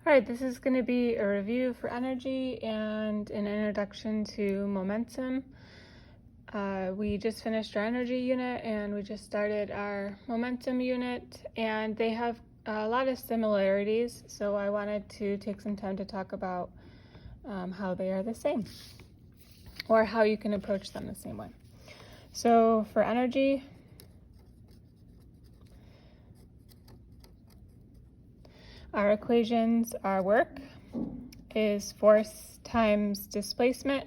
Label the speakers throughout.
Speaker 1: All right, this is going to be a review for energy and an introduction to momentum. We just finished our energy unit and we just started our momentum unit, and they have a lot of similarities, so I wanted to take some time to talk about how they are the same, or how you can approach them the same way. So for energy, our equations are work is force times displacement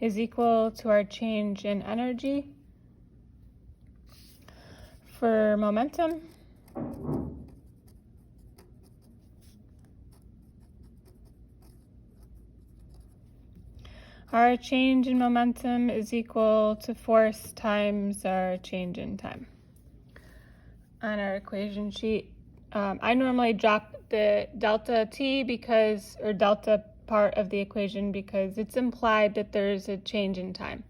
Speaker 1: is equal to our change in energy. For momentum, our change in momentum is equal to force times our change in time. On our equation sheet, I normally drop the delta t or delta part of the equation because it's implied that there's a change in time.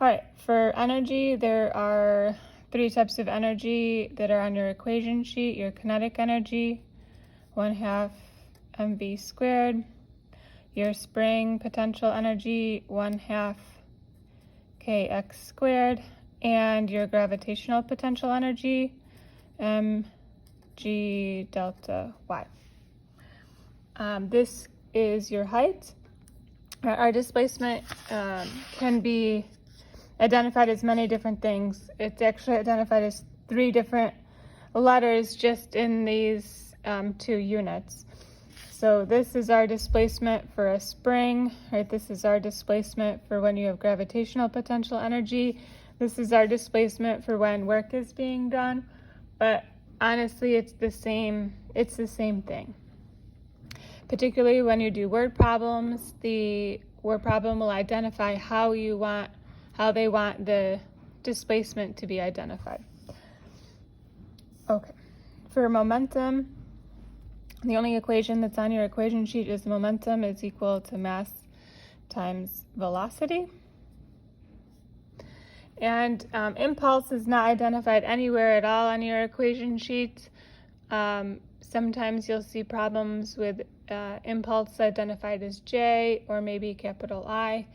Speaker 1: All right, for energy, there are three types of energy that are on your equation sheet. Your kinetic energy, 1/2 mv squared. Your spring potential energy, 1/2 kx squared. And your gravitational potential energy, mg delta y. This is your height. Our displacement can be identified as many different things. It's actually identified as 3 different letters just in these 2 units. So this is our displacement for a spring, right? This is our displacement for when you have gravitational potential energy. This is our displacement for when work is being done. But honestly, it's the same thing. Particularly when you do word problems, the word problem will identify how they want the displacement to be identified. Okay, for momentum, the only equation that's on your equation sheet is momentum is equal to mass times velocity. And impulse is not identified anywhere at all on your equation sheet. Sometimes you'll see problems with impulse identified as J or maybe capital I,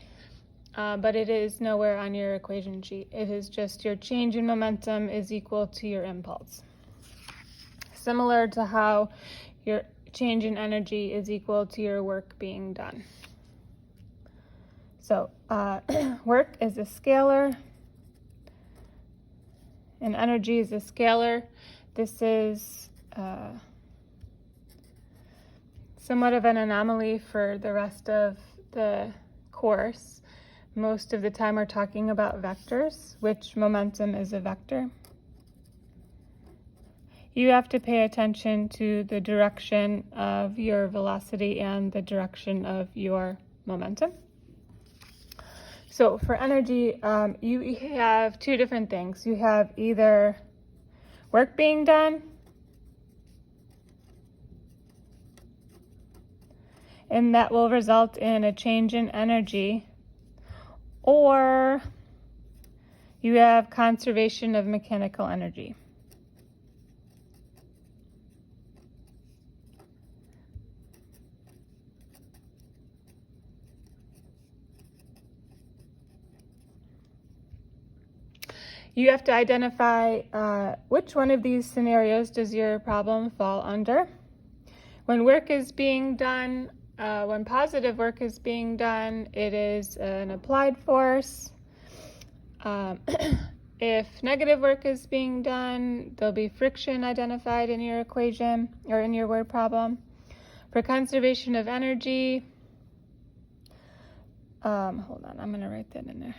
Speaker 1: but it is nowhere on your equation sheet. It is just your change in momentum is equal to your impulse. Similar to how your change in energy is equal to your work being done. So work is a scalar and energy is a scalar. This is somewhat of an anomaly for the rest of the course. Most of the time we're talking about vectors, which momentum is a vector. You have to pay attention to the direction of your velocity and the direction of your momentum. So for energy, you have 2 different things. You have either work being done, and that will result in a change in energy, or you have conservation of mechanical energy. You have to identify which one of these scenarios does your problem fall under. When work is being done, when positive work is being done, it is an applied force. If negative work is being done, there'll be friction identified in your equation or in your word problem. For conservation of energy, hold on, I'm going to write that in there.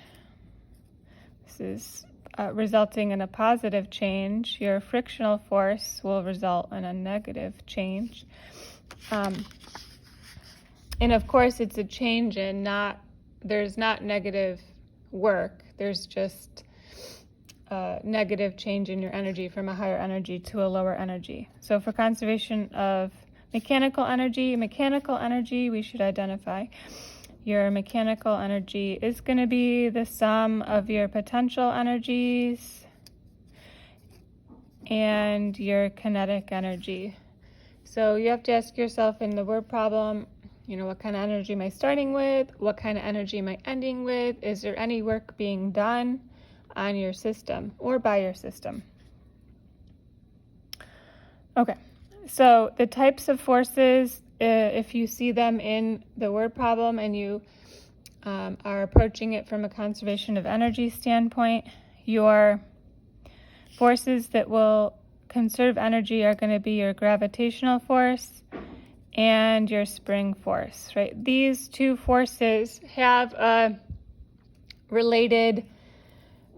Speaker 1: This is resulting in a positive change. Your frictional force will result in a negative change. And of course, it's a change in there's not negative work. There's just a negative change in your energy from a higher energy to a lower energy. So for conservation of mechanical energy, we should identify your mechanical energy is going to be the sum of your potential energies and your kinetic energy. So you have to ask yourself in the word problem, what kind of energy am I starting with? What kind of energy am I ending with? Is there any work being done on your system or by your system? Okay, so the types of forces, if you see them in the word problem and you are approaching it from a conservation of energy standpoint, your forces that will conserve energy are going to be your gravitational force and your spring force, right? These two forces have a related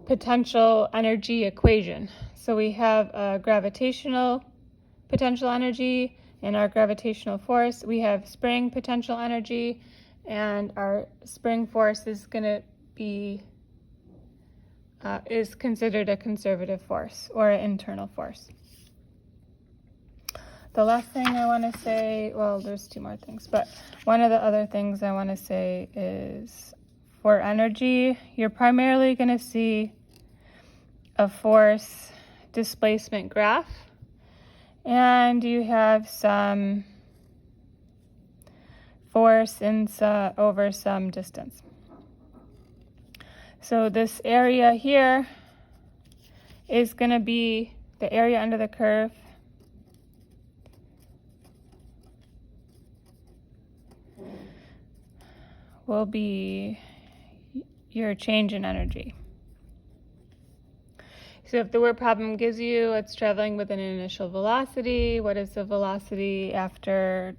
Speaker 1: potential energy equation. So we have a gravitational potential energy and our gravitational force. We have spring potential energy, and our spring force is going to be is considered a conservative force or an internal force. The last thing I want to say, well, there's two more things, but one of the other things I want to say is for energy, you're primarily going to see a force displacement graph, and you have some force over some distance. So this area here is going to be the area under the curve will be your change in energy. So if the word problem gives you it's traveling with an initial velocity, what is the velocity after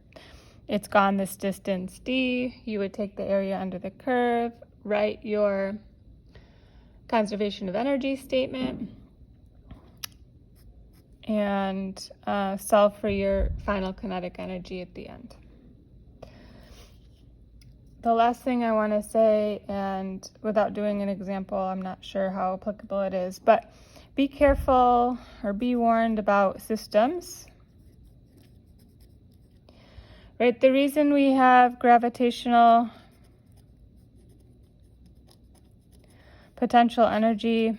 Speaker 1: it's gone this distance d? You would take the area under the curve, write your conservation of energy statement, and solve for your final kinetic energy at the end. The last thing I want to say, and without doing an example, I'm not sure how applicable it is, but be careful or be warned about systems. Right? The reason we have gravitational potential energy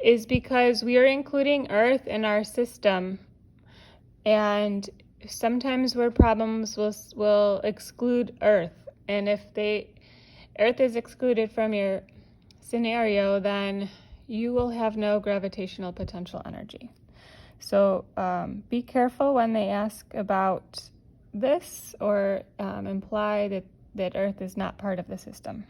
Speaker 1: is because we are including Earth in our system, and sometimes word problems will exclude Earth, and if Earth is excluded from your scenario, then you will have no gravitational potential energy. So be careful when they ask about this or imply that Earth is not part of the system.